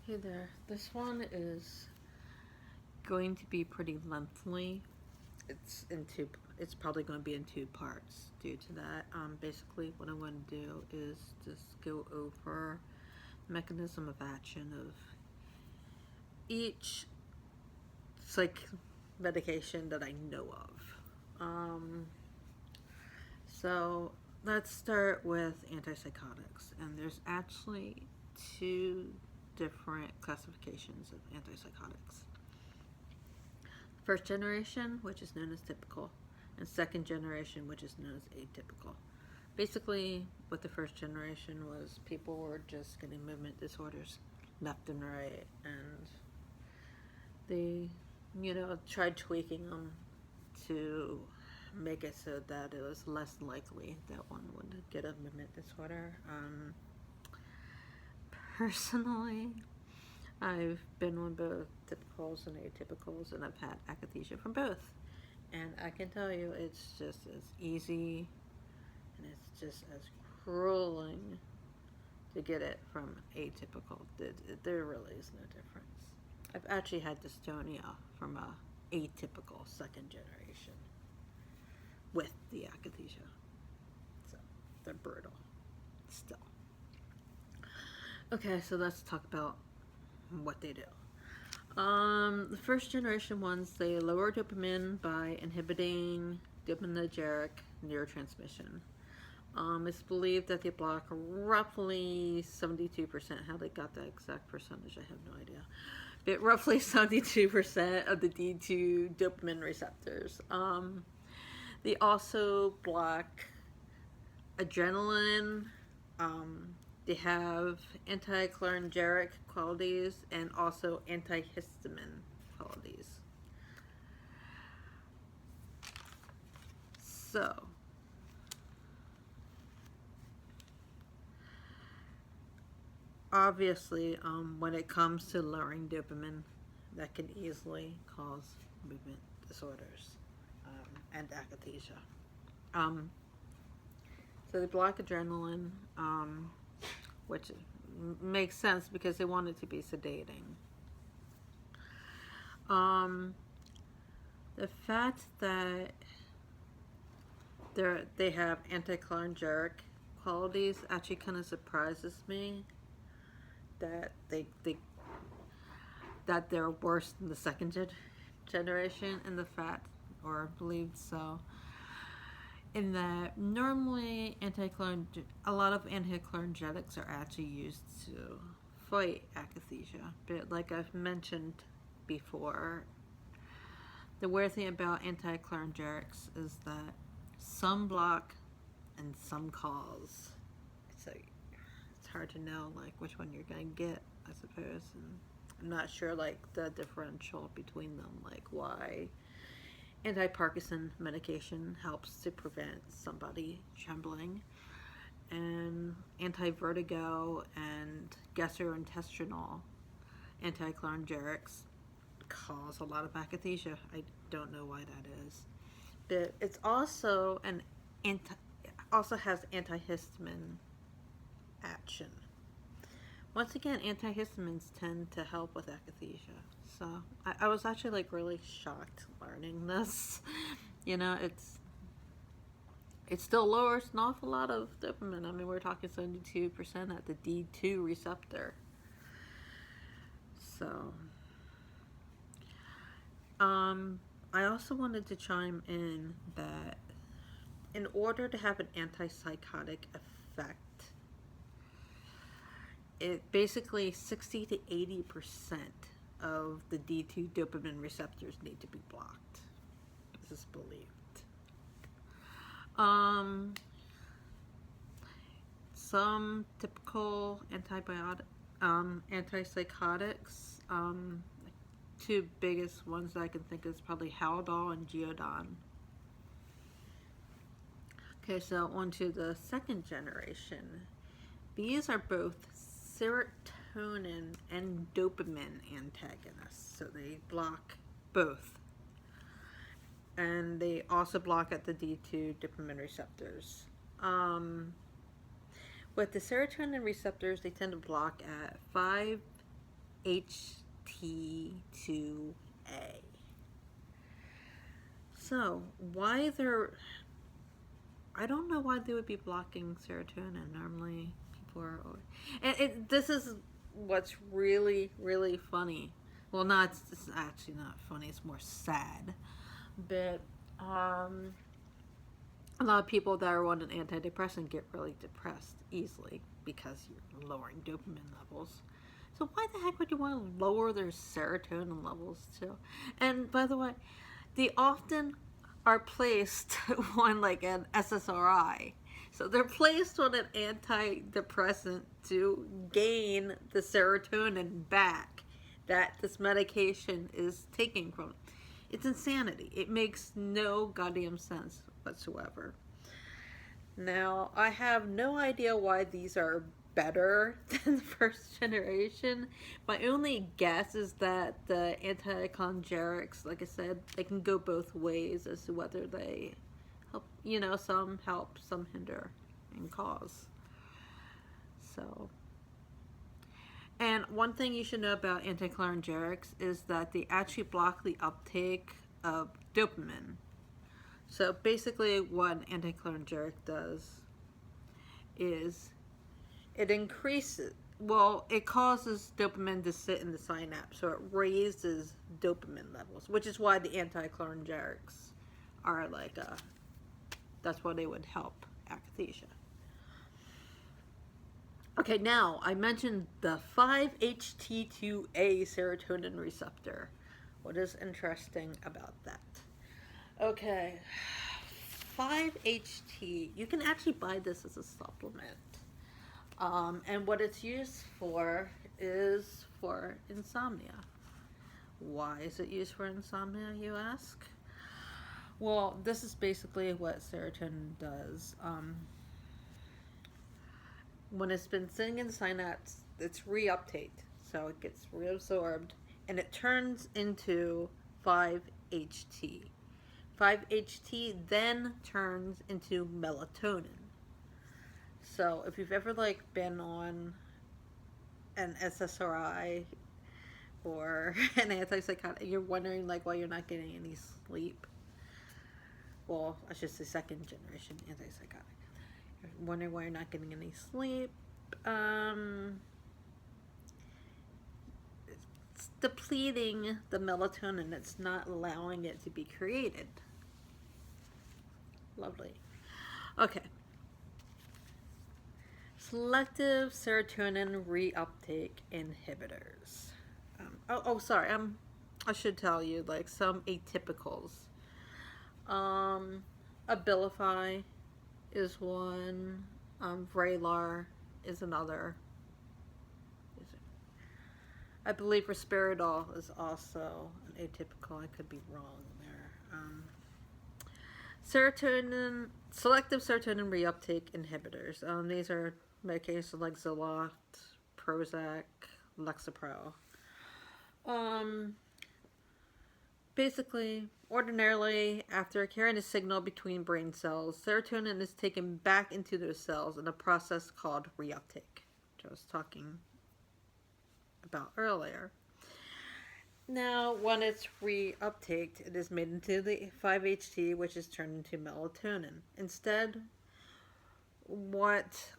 Hey there. This one is going to be pretty lengthy. It's in two. It's probably going to be in two parts due to that. Basically, what I'm going to do is just go over mechanism of action of each psych medication that I know of. So let's start with antipsychotics, and there's actually two different classifications of antipsychotics. First generation, which is known as typical, and second generation, which is known as atypical. Basically, what the first generation was, people were just getting movement disorders left and right, and they, tried tweaking them to make it so that it was less likely that one would get a movement disorder. Personally, I've been on both typicals and atypicals, and I've had akathisia from both. And I can tell you, it's just as easy and it's just as grueling to get it from atypical. There really is no difference. I've actually had dystonia from a atypical second generation with the akathisia. So they're brutal still. Okay, so let's talk about what they do. The first generation ones, they lower dopamine by inhibiting dopaminergic neurotransmission. It's believed that they block roughly 72%. How they got that exact percentage, I have no idea. But roughly 72% of the D2 dopamine receptors. They also block adrenaline. They have anti-cholinergic qualities and also antihistamine qualities. So, obviously, when it comes to lowering dopamine, that can easily cause movement disorders and akathisia. So they block adrenaline, which makes sense because they want it to be sedating. The fact that they have anticholinergic qualities actually kind of surprises me. That they're worse than the second generation, and the fact, or believed so, in that normally a lot of anticholinergics are actually used to fight akathisia. But like I've mentioned before, the weird thing about anticholinergics is that some block and some cause. So it's hard to know like which one you're gonna get, I suppose. And I'm not sure like the differential between them, like why anti-Parkinson medication helps to prevent somebody trembling, and anti-vertigo and gastrointestinal anticholinergics cause a lot of akathisia. I don't know why that is, but it's also also has antihistamine action. Once again, antihistamines tend to help with akathisia. So I was actually like really shocked learning this. It still lowers an awful lot of dopamine. I mean, we're talking 72% at the D2 receptor. So, I also wanted to chime in that in order to have an antipsychotic effect, it basically 60 to 80% of the D2 dopamine receptors need to be blocked. This is believed. Some typical antipsychotics, two biggest ones that I can think of is probably Haldol and Geodon. Okay, so on to the second generation. These are both serotonin and dopamine antagonists, so they block both. And they also block at the D2 dopamine receptors. With the serotonin receptors, they tend to block at 5, 5-HT2A. So, why they're... I don't know why they would be blocking serotonin. Normally, people are... And this is what's really, really funny. Well, it's actually not funny. It's more sad. But, a lot of people that are on an antidepressant get really depressed easily because you're lowering dopamine levels. So why the heck would you want to lower their serotonin levels too? And by the way, they often are placed on like an SSRI. So they're placed on an antidepressant to gain the serotonin back that this medication is taking from. It's insanity. It makes no goddamn sense whatsoever. Now, I have no idea why these are better than the first generation. My only guess is that the anticholinergics, like I said, they can go both ways as to whether they help, some help, some hinder and cause. So, and one thing you should know about anticholinergics is that they actually block the uptake of dopamine. So basically what an anticholinergic does is it causes dopamine to sit in the synapse, so it raises dopamine levels, which is why the anticholinergics are that's why they would help akathisia. Okay, now I mentioned the 5-HT2A serotonin receptor. What is interesting about that? Okay, 5-HT, you can actually buy this as a supplement. And what it's used for is for insomnia. Why is it used for insomnia, you ask? Well, this is basically what serotonin does. When it's been sitting in the synapse, it's reuptaked, so it gets reabsorbed, and it turns into 5-HT. 5-HT then turns into melatonin. So if you've ever been on an SSRI or an antipsychotic, you're wondering why you're not getting any sleep. Well, I should say second generation antipsychotic. You're wondering why you're not getting any sleep. It's depleting the melatonin. It's not allowing it to be created. Lovely. Okay. Selective serotonin reuptake inhibitors. Sorry. I should tell you some atypicals. Abilify is one. Vraylar is another. I believe risperidol is also an atypical. I could be wrong there. Selective serotonin reuptake inhibitors. These are medications like Zoloft, Prozac, Lexapro. Basically, ordinarily, after carrying a signal between brain cells, serotonin is taken back into those cells in a process called reuptake, which I was talking about earlier. Now, when it's reuptaked, it is made into the 5-HT, which is turned into melatonin. Instead, what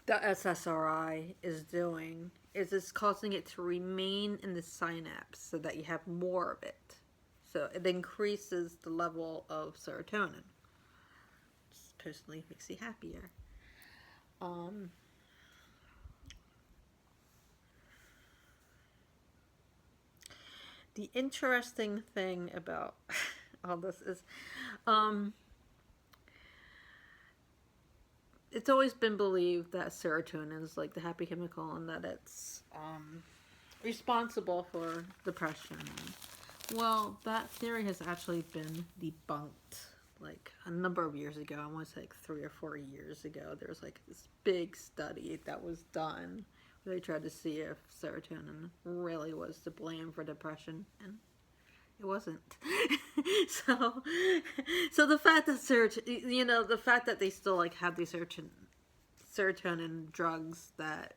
the SSRI is doing is it's causing it to remain in the synapse so that you have more of it. So it increases the level of serotonin, which personally makes you happier. The interesting thing about all this is it's always been believed that serotonin is the happy chemical and that it's responsible for depression. Well, that theory has actually been debunked a number of years ago. I want to say 3 or 4 years ago. There was this big study that was done where they tried to see if serotonin really was to blame for depression, and it wasn't. so the fact that the fact that they still have these serotonin drugs that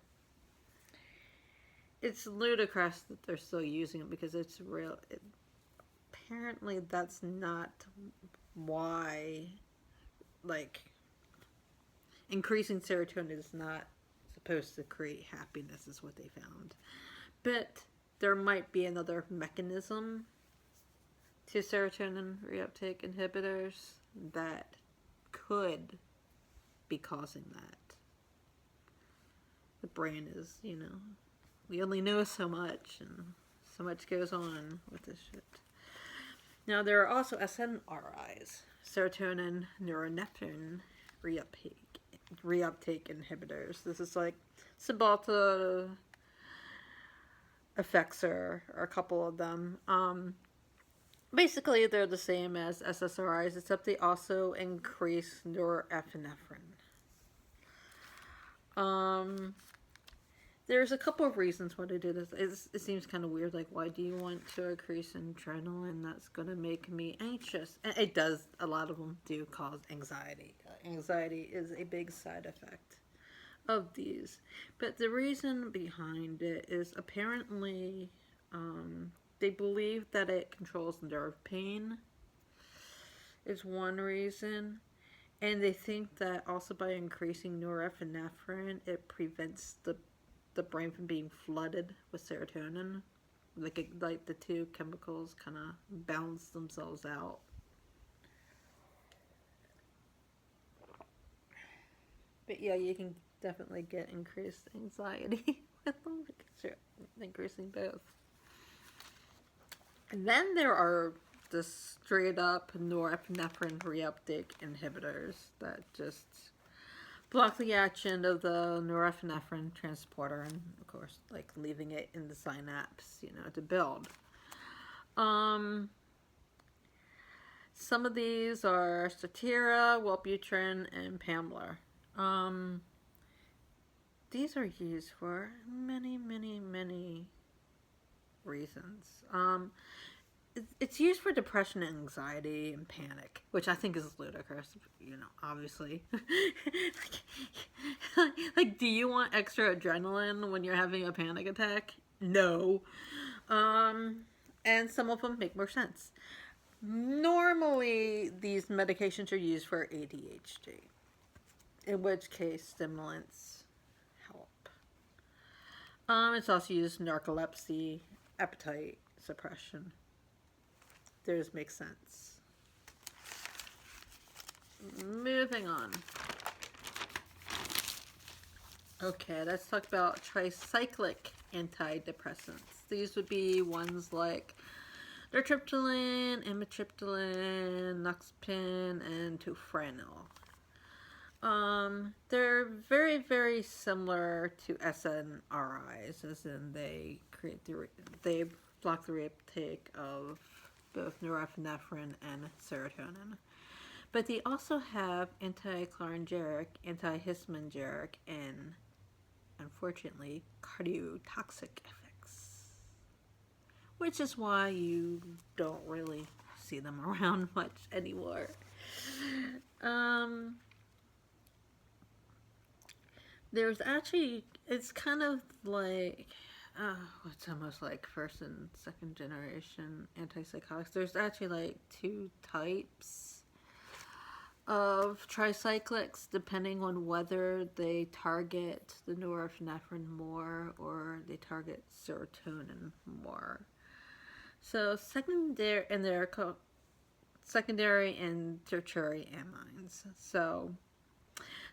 it's ludicrous that they're still using it because it's real. Apparently, that's not why, like, increasing serotonin is not supposed to create happiness, is what they found. But there might be another mechanism to serotonin reuptake inhibitors that could be causing that. The brain is, we only know so much, and so much goes on with this shit. Now, there are also SNRIs, serotonin norepinephrine reuptake inhibitors. This is like Cymbalta, Effexor, or a couple of them. Basically, they're the same as SSRIs, except they also increase norepinephrine. There's a couple of reasons why they do this. It seems kind of weird. Like, why do you want to increase adrenaline? That's going to make me anxious. And it does. A lot of them do cause anxiety. Anxiety is a big side effect of these. But the reason behind it is apparently they believe that it controls nerve pain is one reason. And they think that also by increasing norepinephrine, it prevents the brain from being flooded with serotonin. Like the two chemicals kind of balance themselves out. But yeah, you can definitely get increased anxiety with them because you're increasing both. And then there are the straight up norepinephrine reuptake inhibitors that just block the action of the norepinephrine transporter and, of course, like leaving it in the synapse, to build. Some of these are Strattera, Wellbutrin, and Pamela. These are used for many, many, many reasons. It's used for depression, anxiety, and panic, which I think is ludicrous, obviously. like, do you want extra adrenaline when you're having a panic attack? No. And some of them make more sense. Normally, these medications are used for ADHD, in which case stimulants help. It's also used in narcolepsy, appetite suppression. Those make sense. Moving on. Okay, let's talk about tricyclic antidepressants. These would be ones like nortriptyline, amitriptyline, noxepin, and tofranil. They're very, very similar to SNRIs, as in they block the reuptake of both norepinephrine and serotonin. But they also have anti-cholinergic, antihistaminic, and, unfortunately, cardiotoxic effects. Which is why you don't really see them around much anymore. There's actually, it's kind of like, it's almost like first and second generation antipsychotics. There's actually like two types of tricyclics, depending on whether they target the norepinephrine more or they target serotonin more. So secondary and tertiary amines. So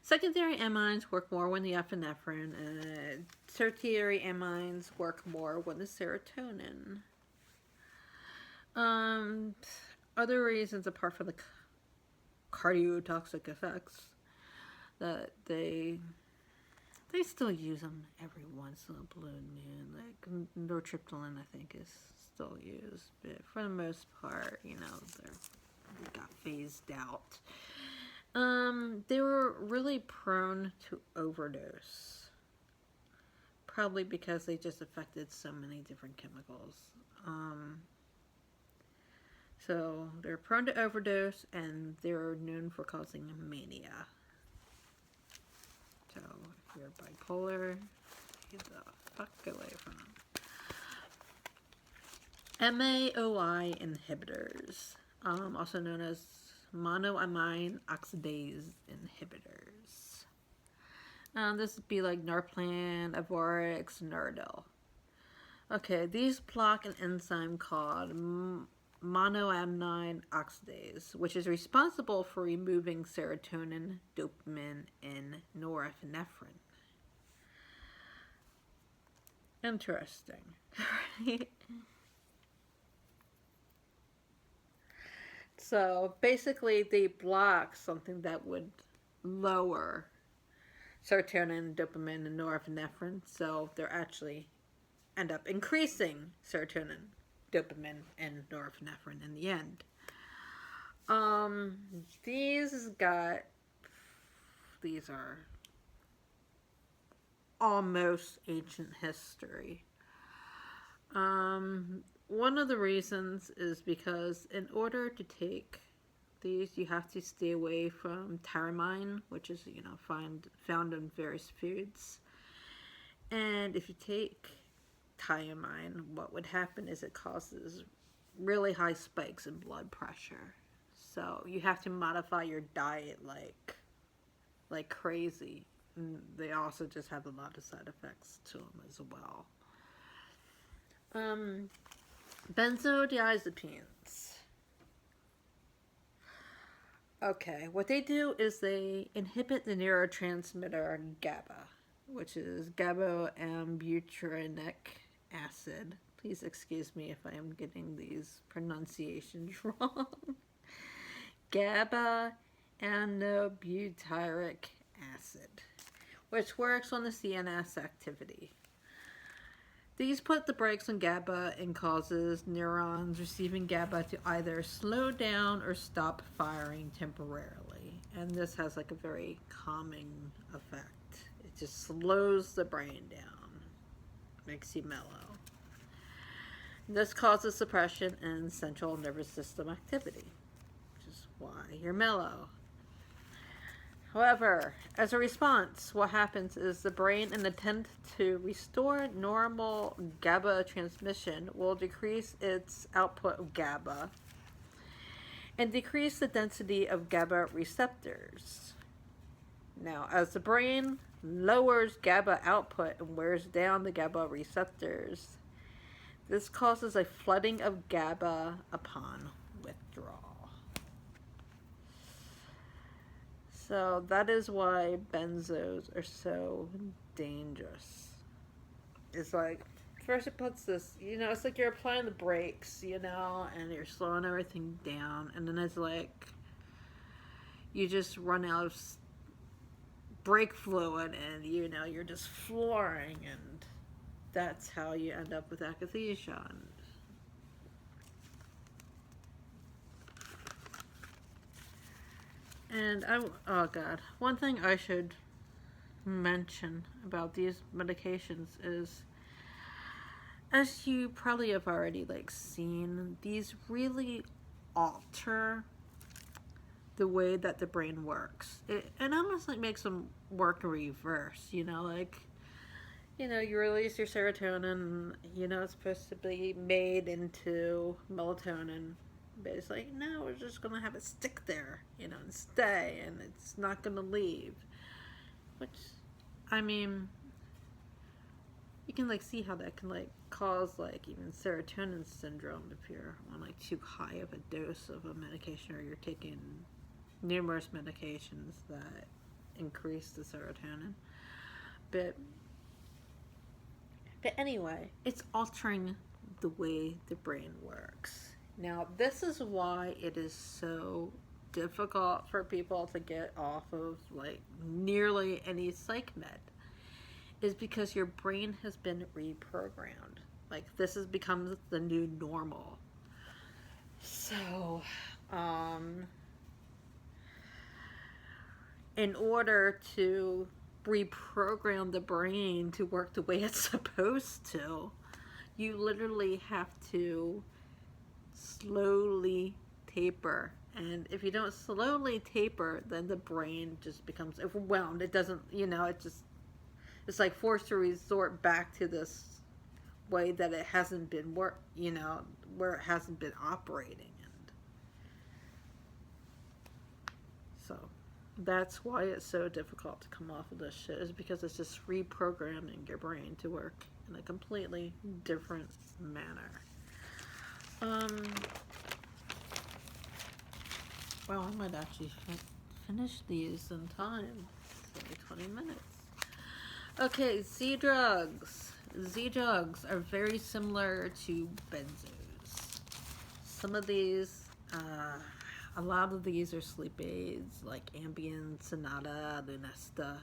secondary amines work more when the epinephrine, and tertiary amines work more when the serotonin. Other reasons apart from the cardiotoxic effects that they still use them every once in a blue moon. Like nortriptyline, I think, is still used, but for the most part, they got phased out. They were really prone to overdose. Probably because they just affected so many different chemicals. So they're prone to overdose, and they're known for causing mania. So if you're bipolar, fuck away from them. MAOI inhibitors, also known as monoamine oxidase inhibitors. This would be like Norplan, Avorix, Nordil. Okay, these block an enzyme called monoamine oxidase, which is responsible for removing serotonin, dopamine, and norepinephrine. Interesting. So basically, they block something that would lower serotonin, dopamine, and norepinephrine. So they're actually end up increasing serotonin, dopamine, and norepinephrine in the end. These are almost ancient history. One of the reasons is because in order to take these, you have to stay away from tyramine, which is, found in various foods. And if you take thiamine, what would happen is it causes really high spikes in blood pressure. So you have to modify your diet like crazy. And they also just have a lot of side effects to them as well. Benzodiazepines. Okay, what they do is they inhibit the neurotransmitter GABA, which is GABA-ambutyric acid. Please excuse me if I am getting these pronunciations wrong. GABA-aminobutyric acid, which works on the CNS activity. These put the brakes on GABA and causes neurons receiving GABA to either slow down or stop firing temporarily. And this has like a very calming effect. It just slows the brain down, makes you mellow. This causes suppression in central nervous system activity, which is why you're mellow. However, as a response, what happens is the brain, in an attempt to restore normal GABA transmission, will decrease its output of GABA and decrease the density of GABA receptors. Now, as the brain lowers GABA output and wears down the GABA receptors, this causes a flooding of GABA upon withdrawal. So that is why benzos are so dangerous. It's like, first it puts this, it's like you're applying the brakes, and you're slowing everything down. And then it's like, you just run out of brake fluid and, you're just flooring. And that's how you end up with akathisia. And one thing I should mention about these medications is, as you probably have already seen, these really alter the way that the brain works. It almost makes them work in reverse, you release your serotonin, it's supposed to be made into melatonin. But it's like, no, we're just going to have it stick there, and stay, and it's not going to leave. Which, you can, see how that can, cause, even serotonin syndrome if you're on, too high of a dose of a medication, or you're taking numerous medications that increase the serotonin. But anyway, it's altering the way the brain works. Now, this is why it is so difficult for people to get off of, nearly any psych med, is because your brain has been reprogrammed. This has become the new normal. So, in order to reprogram the brain to work the way it's supposed to, you literally have to slowly taper. And if you don't slowly taper, then the brain just becomes overwhelmed. It doesn't, it's like forced to resort back to this way that it hasn't been where it hasn't been operating. And so that's why it's so difficult to come off of this shit, is because it's just reprogramming your brain to work in a completely different manner. Well, I might actually finish these in time. It's only 20 minutes. Okay, Z-drugs. Z-drugs are very similar to benzos. Some of these, a lot of these are sleep aids, like Ambien, Sonata, Lunesta.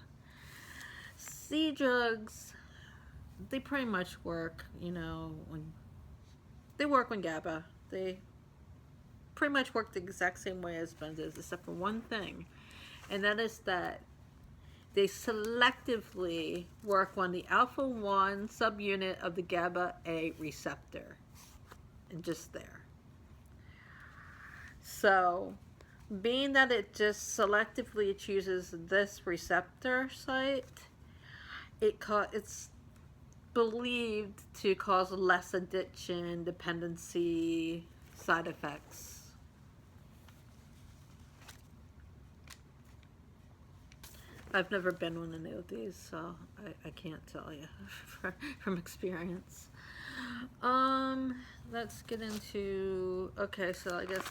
Z-drugs, they pretty much work, when they work when GABA. They pretty much work the exact same way as benzos, except for one thing, and that is that they selectively work on the alpha-1 subunit of the GABA-A receptor, and just there. So, being that it just selectively chooses this receptor site, it's believed to cause less addiction, dependency, side effects. I've never been on any of these, so I can't tell you from experience. Let's get into, okay, so I guess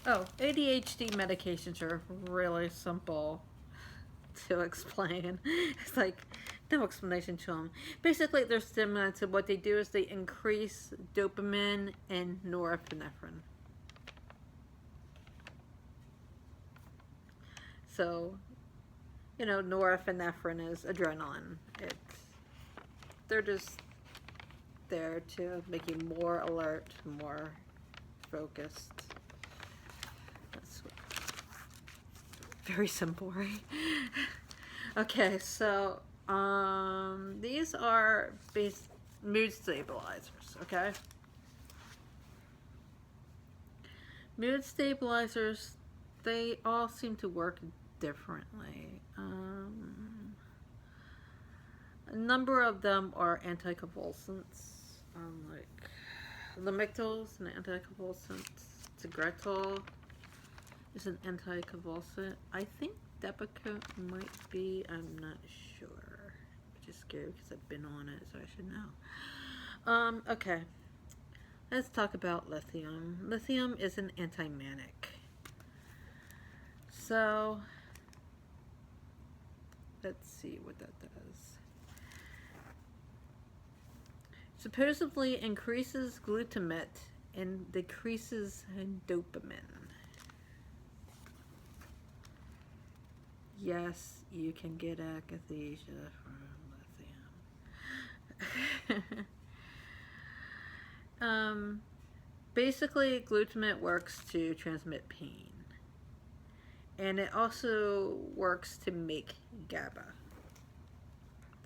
ADHD medications are really simple to explain. It's like no explanation to them. Basically, they're similar to what they do is they increase dopamine and norepinephrine. So, norepinephrine is adrenaline. They're just there to make you more alert, more focused. That's very simple, right? Okay, so these are mood stabilizers, okay? Mood stabilizers, they all seem to work differently. A number of them are anticonvulsants, like Lamictal is an anticonvulsant, Tegretol is an anticonvulsant. I think Depakote might be, I'm not sure, which is scary because I've been on it, so I should know. Okay, let's talk about lithium. Lithium is an anti-manic. So, let's see what that does. Supposedly increases glutamate and decreases dopamine. Yes, you can get akathisia from lithium. Basically, glutamate works to transmit pain. And it also works to make GABA.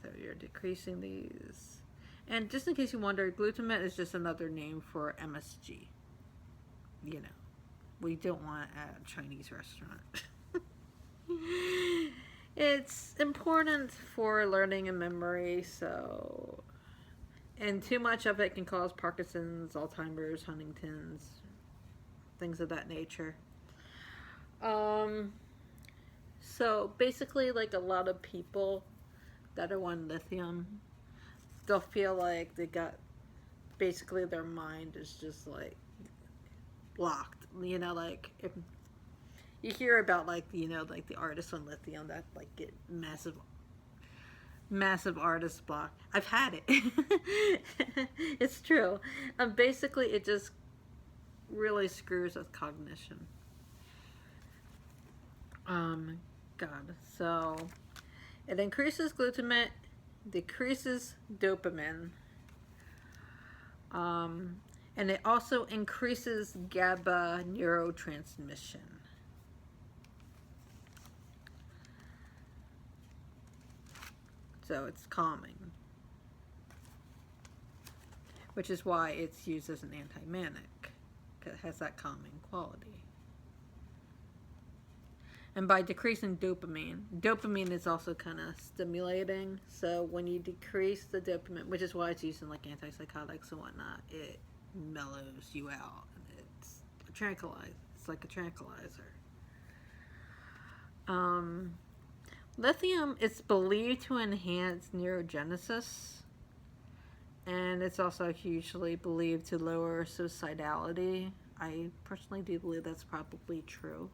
So you're decreasing these. And just in case you wonder, glutamate is just another name for MSG. We don't want at a Chinese restaurant. It's important for learning and memory, and too much of it can cause Parkinson's, Alzheimer's, Huntington's, things of that nature. So basically, like a lot of people that are on lithium, they'll feel like they got, basically their mind is just like blocked. Like if you hear about like the artists on lithium that like get massive artist block. I've had it. It's true. Basically, it just really screws with cognition. God. So, it increases glutamate, decreases dopamine, and it also increases GABA neurotransmission. So it's calming, which is why it's used as an anti-manic, because it has that calming quality. And by decreasing dopamine, dopamine is also kind of stimulating. So when you decrease the dopamine, which is why it's used in like antipsychotics and whatnot, it mellows you out. It's a tranquilizer. It's like a tranquilizer. Lithium is believed to enhance neurogenesis, and it's also hugely believed to lower suicidality. I personally do believe that's probably true.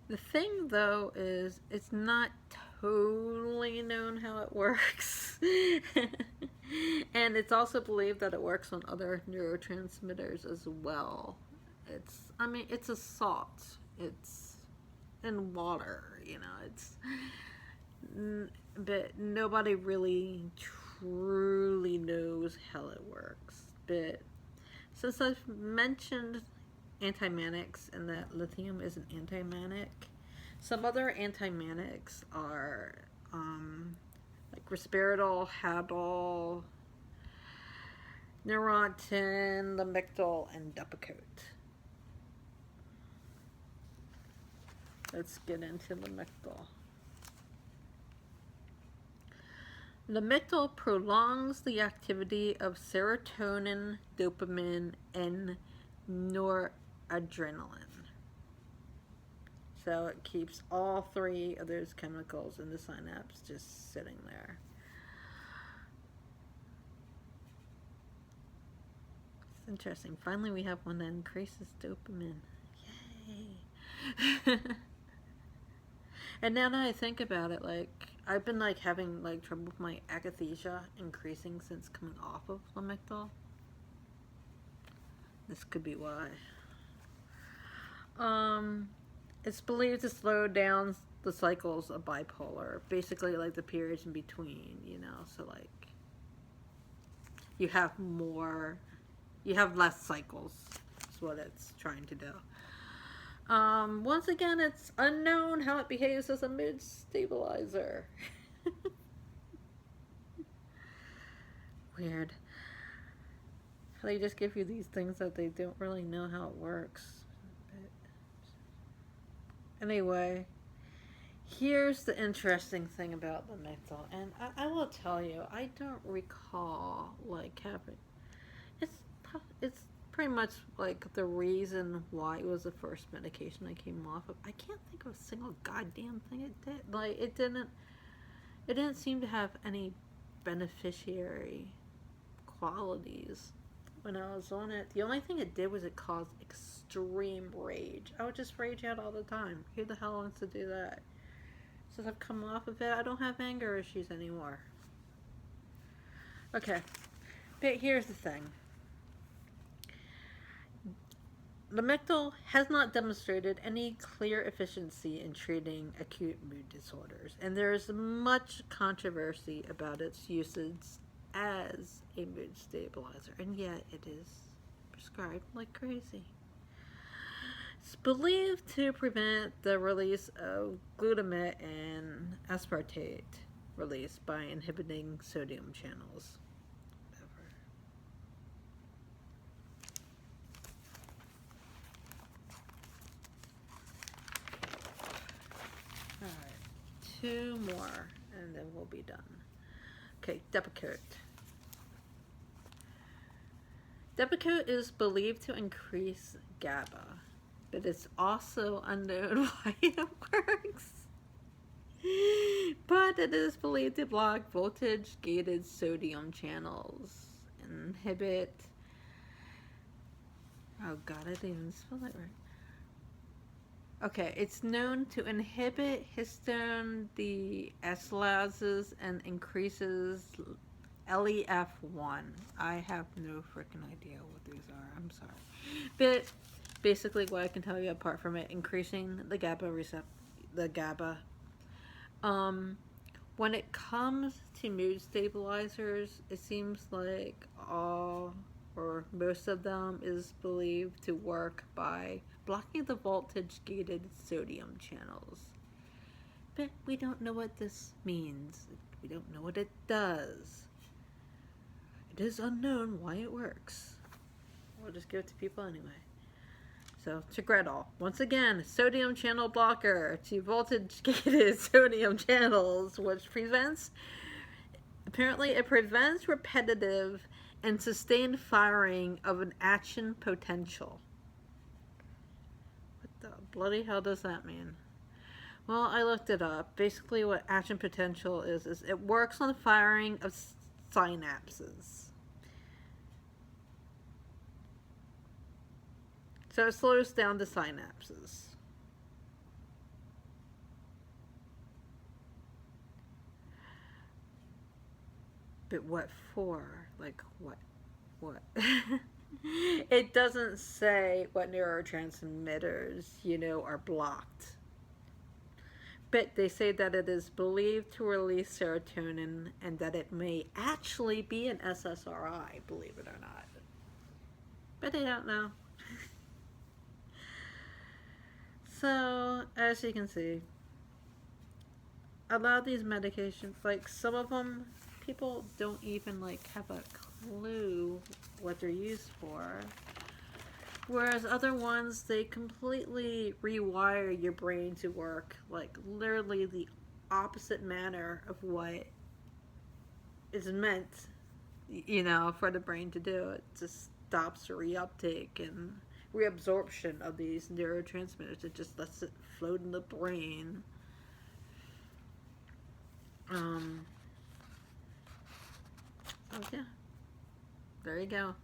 The thing, though, is it's not totally known how it works. And it's also believed that it works on other neurotransmitters as well. It's a salt. It's in water, but nobody really truly knows how it works. But since I've mentioned antimanics and that lithium is an antimanic, some other antimanics are like risperidol, Hadol, Neurontin, Lamictal, and Depakote. Let's get into Lamictal. Lamictal prolongs the activity of serotonin, dopamine, and noradrenaline. So it keeps all three of those chemicals in the synapse just sitting there. It's interesting. Finally, we have one that increases dopamine. Yay! And now that I think about it, like, I've been like having like trouble with my akathisia increasing since coming off of Lamictal. This could be why. It's believed to slow down the cycles of bipolar, basically like the periods in between, so like you have less cycles is what it's trying to do. Once again, it's unknown how it behaves as a mood stabilizer. Weird. How they just give you these things that they don't really know how it works. But anyway, here's the interesting thing about the Lamictal, and I will tell you, I don't recall like having. It's pretty much like the reason why it was the first medication I came off of. I can't think of a single goddamn thing it did. Like it didn't seem to have any beneficiary qualities when I was on it. The only thing it did was it caused extreme rage. I would just rage out all the time. Who the hell wants to do that? Since I've come off of it, I don't have anger issues anymore. Okay, but here's the thing. Lamictal has not demonstrated any clear efficiency in treating acute mood disorders, and there is much controversy about its usage as a mood stabilizer, and yet it is prescribed like crazy. It's believed to prevent the release of glutamate and aspartate release by inhibiting sodium channels. Alright, 2 more and then we'll be done. Okay, Depakote. Depakote is believed to increase GABA, but it's also unknown why it works. But it is believed to block voltage-gated sodium channels and inhibit. Oh god, I didn't even spell that right. Okay, it's known to inhibit histone deacylases and increases LEF1. I have no freaking idea what these are. I'm sorry. But basically what I can tell you apart from it increasing the GABA when it comes to mood stabilizers, it seems like all or most of them is believed to work by blocking the voltage-gated sodium channels. But we don't know what this means. We don't know what it does. it is unknown why it works. We'll just give it to people anyway. So, Tegretol, once again, sodium channel blocker to voltage-gated sodium channels, which apparently it prevents repetitive and sustained firing of an action potential. What the bloody hell does that mean? Well, I looked it up. Basically, what action potential is it works on the firing of synapses. So it slows down the synapses. But what for? Like, what? It doesn't say what neurotransmitters, are blocked. But they say that it is believed to release serotonin and that it may actually be an SSRI, believe it or not. But they don't know. So, as you can see, a lot of these medications, like some of them, people don't even have a clue what they're used for. Whereas other ones, they completely rewire your brain to work literally the opposite manner of what is meant, for the brain to do. It just stops reuptake and reabsorption of these neurotransmitters. It just lets it float in the brain. Oh yeah, there you go.